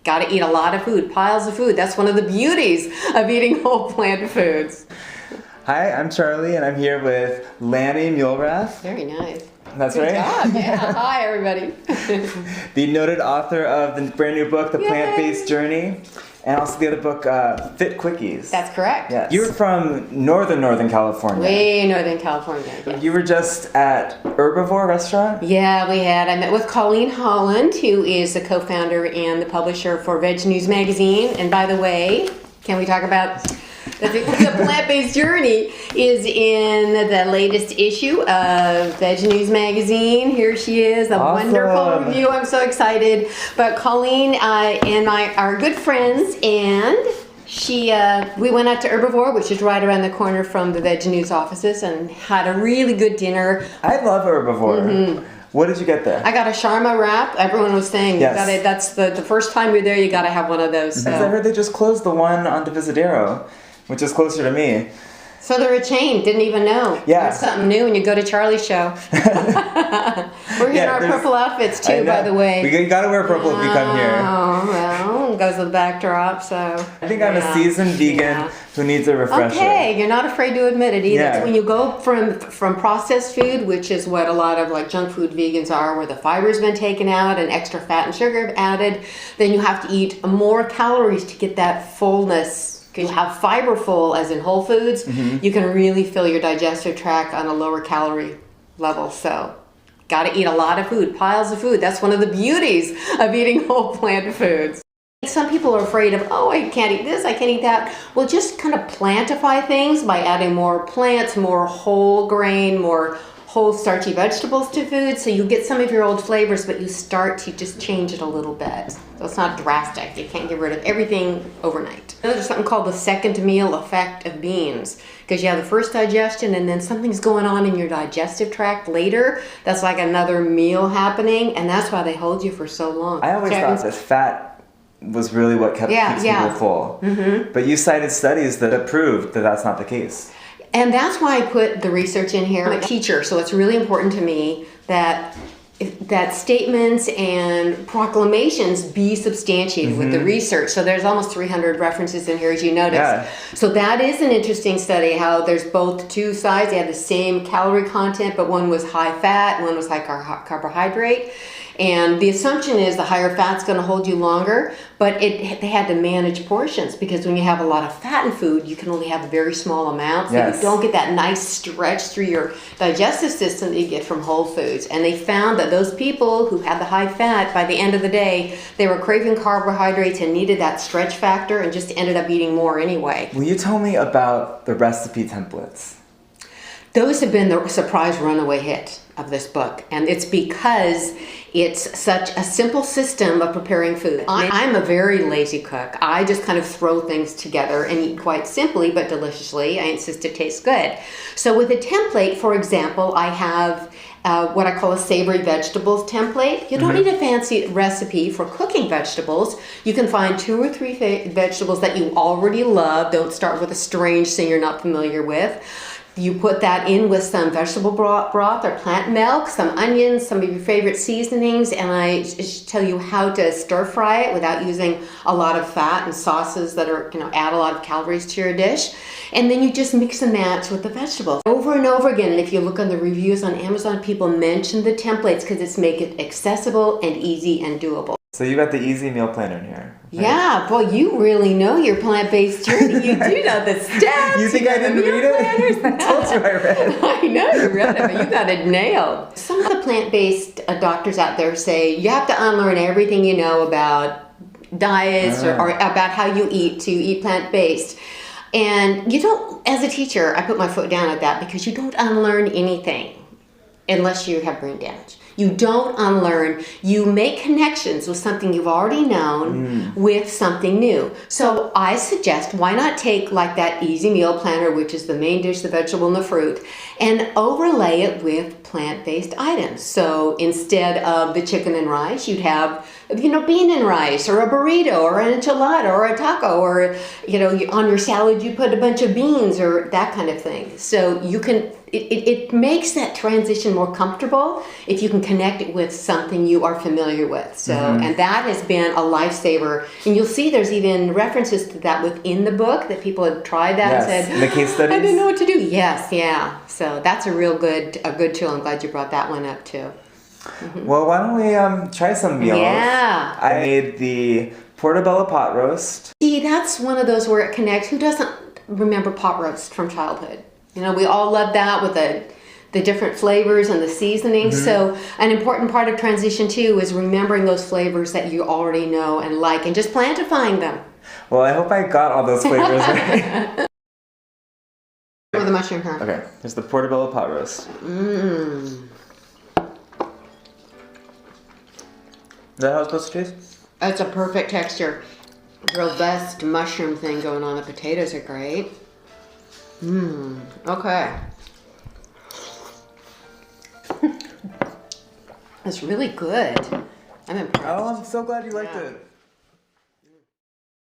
Got to eat a lot of food, piles of food. That's one of the beauties of eating whole plant foods. Hi, I'm Charlie, and I'm here with Lani Muelrath. Very nice. That's Good right. job. Yeah. Hi, everybody. The noted author of the brand new book, The Yay. Plant-Based Journey, and also the other book, Fit Quickies. That's correct. Yes. You're from Northern California. Way Northern California. Yes. You were just at Herbivore Restaurant? Yeah, we had. I met with Colleen Holland, who is the co-founder and the publisher for Veg News Magazine. And by the way, can we talk about the Plant-Based Journey is in the latest issue of Veg News Magazine. Here she is, a Awesome. wonderful review. I'm so excited. But Colleen and I are good friends, and we went out to Herbivore, which is right around the corner from the Veg News offices, and had a really good dinner. I love Herbivore. Mm-hmm. What did you get there? I got a shawarma wrap. Everyone was saying, yes. That's the first time you're there, you got to have one of those. Because I heard they just closed the one on Divisadero, which is closer to me. So they're a chain, didn't even know. Yeah. There's something new when you go to Charlie's show. We're in our purple outfits too, by the way. You gotta wear purple if you come here. Oh, well, goes with the backdrop, so. I think I'm a seasoned vegan who needs a refresher. Okay, you're not afraid to admit it either. Yeah. When you go from processed food, which is what a lot of like junk food vegans are, where the fiber's been taken out and extra fat and sugar added, then you have to eat more calories to get that fullness. You have fiber full, as in whole foods, mm-hmm. You can really fill your digestive tract on a lower calorie level. So, got to eat a lot of food, piles of food. That's one of the beauties of eating whole plant foods. Some people are afraid of, oh, I can't eat this, I can't eat that. Well, just kind of plantify things by adding more plants, more whole grain, more whole starchy vegetables to food, so you get some of your old flavors, but you start to just change it a little bit. So it's not drastic. You can't get rid of everything overnight. There's something called the second meal effect of beans, because you have the first digestion and then something's going on in your digestive tract later. That's like another meal happening, and that's why they hold you for so long. I always thought that fat was really what keeps people full. Mm-hmm. But you cited studies that proved that that's not the case. And that's why I put the research in here. I'm a teacher, so it's really important to me that statements and proclamations be substantiated mm-hmm. with the research. So there's almost 300 references in here, as you noticed. Yeah. So that is an interesting study, how there's both two sides. They have the same calorie content, but one was high fat, one was high carbohydrate. And the assumption is the higher fat's going to hold you longer, but they had to manage portions, because when you have a lot of fat in food, you can only have very small amounts. Yes. So you don't get that nice stretch through your digestive system that you get from whole foods. And they found that those people who had the high fat, by the end of the day, they were craving carbohydrates and needed that stretch factor and just ended up eating more anyway. Will you tell me about the recipe templates? Those have been the surprise runaway hit of this book, and it's because it's such a simple system of preparing food. I'm a very lazy cook. I just kind of throw things together and eat quite simply but deliciously. I insist it tastes good. So with a template, for example, I have what I call a savory vegetables template. You don't mm-hmm. need a fancy recipe for cooking vegetables. You can find 2 or 3 vegetables that you already love. Don't start with a strange thing you're not familiar with. You put that in with some vegetable broth or plant milk, some onions, some of your favorite seasonings, and I tell you how to stir fry it without using a lot of fat and sauces that are, add a lot of calories to your dish. And then you just mix and match with the vegetables. Over and over again, and if you look on the reviews on Amazon, people mention the templates because it's make it accessible and easy and doable. So you got the easy meal planner in here. Right? Yeah, boy, you really know your plant-based journey. You do know the steps. You think I didn't read it? I told you I read it. I know you read it, but you got it nailed. Some of the plant-based doctors out there say you have to unlearn everything you know about diets or about how you eat to eat plant-based. And you don't, as a teacher, I put my foot down at that, because you don't unlearn anything unless you have brain damage. You don't unlearn. You make connections with something you've already known with something new. So I suggest, why not take like that easy meal planner, which is the main dish, the vegetable and the fruit, and overlay it with plant-based items. So instead of the chicken and rice, you'd have, bean and rice, or a burrito, or an enchilada, or a taco, or, on your salad you put a bunch of beans, or that kind of thing. So you can it makes that transition more comfortable if you can connect it with something you are familiar with. So, and that has been a lifesaver. And you'll see there's even references to that within the book, that people have tried that and said, in the case studies. I didn't know what to do. Yes, yeah. So that's a good tool. I'm glad you brought that one up too. Well, why don't we try some meals? Yeah. I made the Portobello Pot Roast. See, that's one of those where it connects. Who doesn't remember pot roast from childhood? You know, we all love that with the different flavors and the seasoning. So an important part of transition too is remembering those flavors that you already know and like, and just plantifying them. Well, I hope I got all those flavors right. Or the mushroom, huh? Okay, here's the Portobello Pot Roast. Is that how it's supposed to taste? That's a perfect texture. Robust mushroom thing going on. The potatoes are great. Okay. It's really good. I'm impressed. Oh, I'm so glad you liked it.